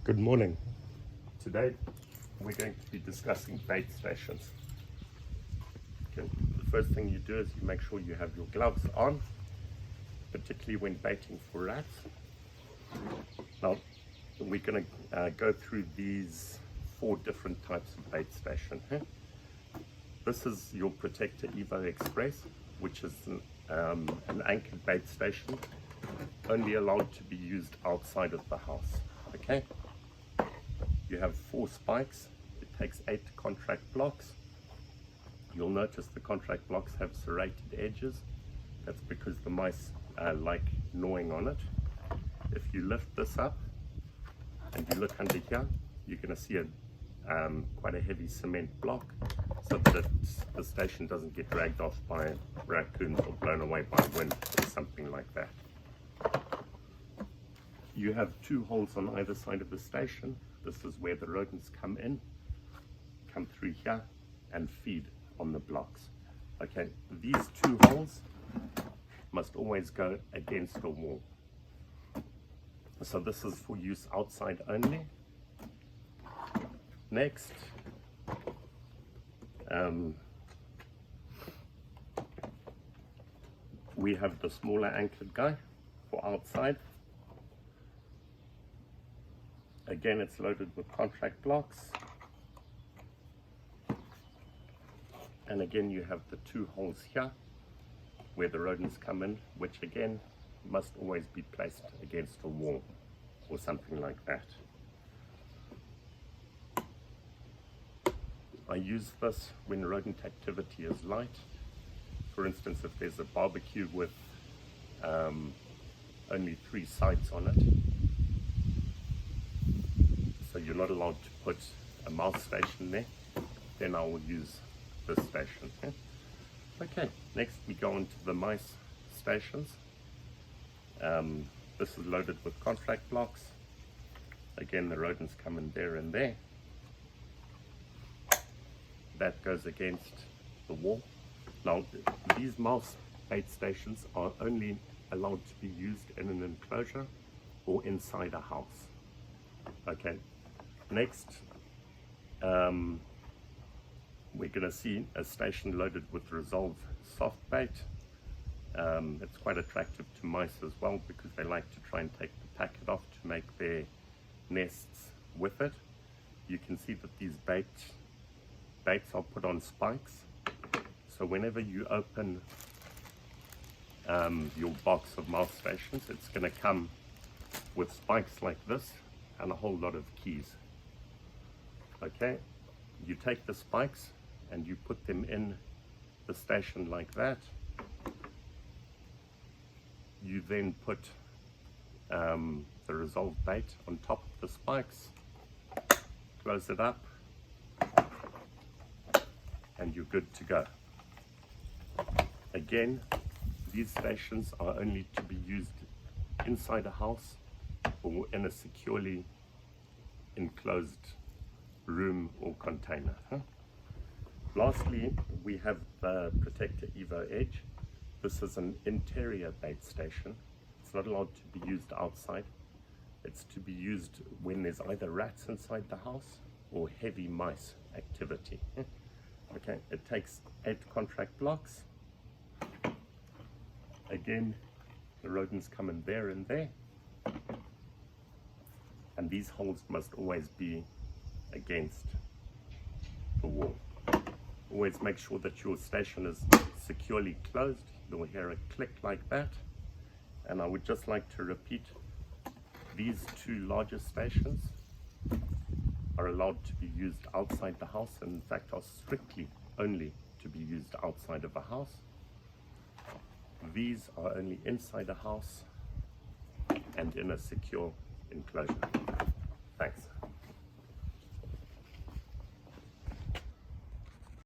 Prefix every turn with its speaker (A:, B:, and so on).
A: Good morning. Today we're going to be discussing bait stations. Okay. The first thing you do is you make sure you have your gloves on, particularly when baiting for rats. Now we're going to go through these 4 different types of bait station. This is your Protector Evo Express, which is an anchored bait station, only allowed to be used outside of the house. Okay. You have 4 spikes. It takes 8 contract blocks. You'll notice the contract blocks have serrated edges. That's because the mice like gnawing on it. If you lift this up and you look under here, you're going to see quite a heavy cement block, so that the station doesn't get dragged off by raccoons or blown away by wind or something like that. You have 2 holes on either side of the station. This is where the rodents come through here and feed on the blocks. Okay, these 2 holes must always go against a wall. So this is for use outside only. Next, we have the smaller anchored guy for outside. Again, it's loaded with contract blocks. And again, you have the 2 holes here where the rodents come in, which again must always be placed against a wall or something like that. I use this when rodent activity is light. For instance, if there's a barbecue with only 3 sides on it, so you're not allowed to put a mouse station there, then I will use this station. Okay, next we go on to the mice stations. This is loaded with contract blocks. Again, the rodents come in there and there. That goes against the wall. Now, these mouse bait stations are only allowed to be used in an enclosure or inside a house. Okay. Next, we're going to see a station loaded with Resolve soft bait. It's quite attractive to mice as well because they like to try and take the packet off to make their nests with it. You can see that these baits are put on spikes. So whenever you open your box of mouse stations, it's going to come with spikes like this and a whole lot of keys. Okay, you take the spikes and you put them in the station like that. You then put the Resolve bait on top of the spikes, close it up, and you're good to go. Again, these stations are only to be used inside a house or in a securely enclosed room or container. Lastly, we have the Protector Evo Edge. This is an interior bait station. It's not allowed to be used outside. It's to be used when there's either rats inside the house or heavy mice activity. Okay, it takes 8 contract blocks. Again, the rodents come in there and there. And these holes must always be against the wall. Always make sure that your station is securely closed. You'll hear a click like that. And I would just like to repeat, these 2 larger stations are allowed to be used outside the house, and in fact are strictly only to be used outside of a house. These are only inside a house and in a secure enclosure. Thanks.